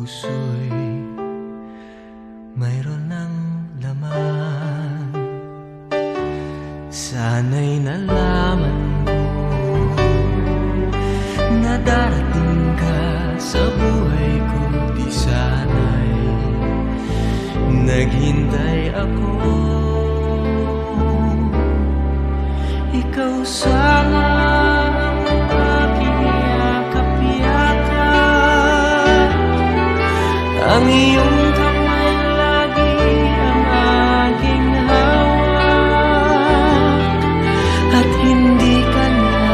puso'y mayroon ng laman. Sana'y nalaman mo na darating ka sa buhay ko. Di sana'y naghintay ako. Ikaw sana ang aking yakap-yakap, ang iyong kamay lagi ang aking hawak, at hindi ka na.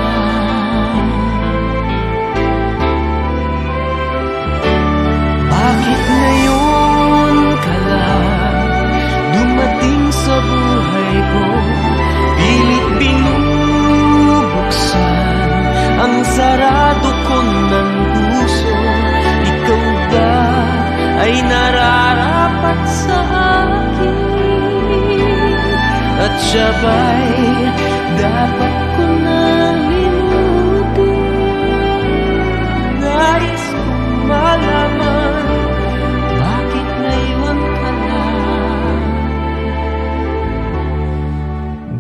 Bakit ngayon ka lang dumating sa buhay ko? Pilit binubuksan ang sarado ko ng puso. Ikaw ba ay nararapat sa akin? At siya ba'y dapat ko nang limutin? Nais kong malaman, bakit ngayon ka lang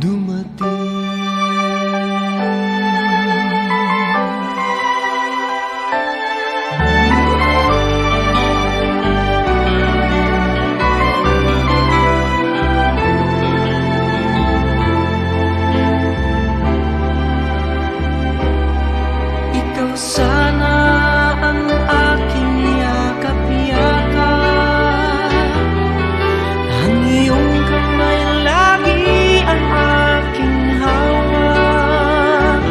dumating? Sana ang aking yakap-yakap, ang iyong kamay lagi ang aking hawak,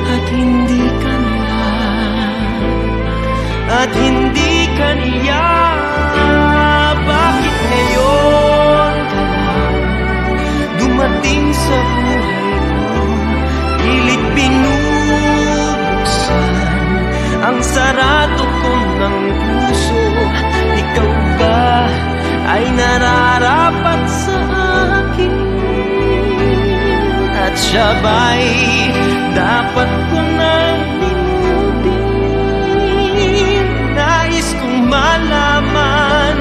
at hindi ka na, at hindi ka niya. Bakit ngayon ka lang dumating sa buhay ko? Pilit ang sarado ko ng puso. Ikaw ba ay nararapat sa akin? At siya ba'y dapat ko nang limutin? Nais kong malaman,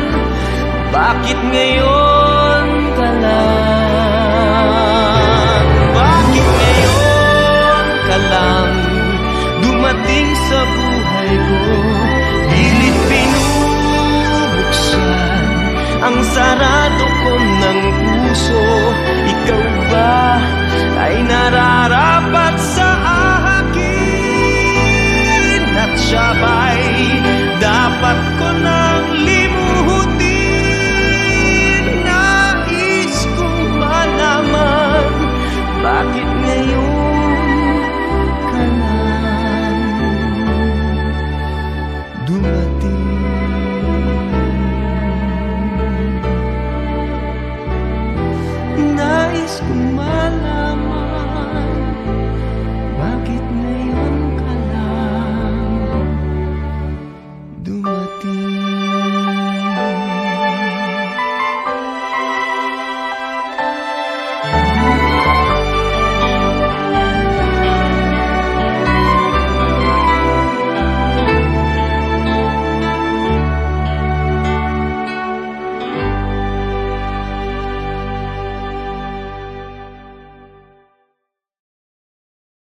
bakit ngayon ka lang? Bakit ngayon ka lang dumating sa buhay ko? Pilit binubuksan ang sarado ko ng puso. Ikaw ba ay nararapat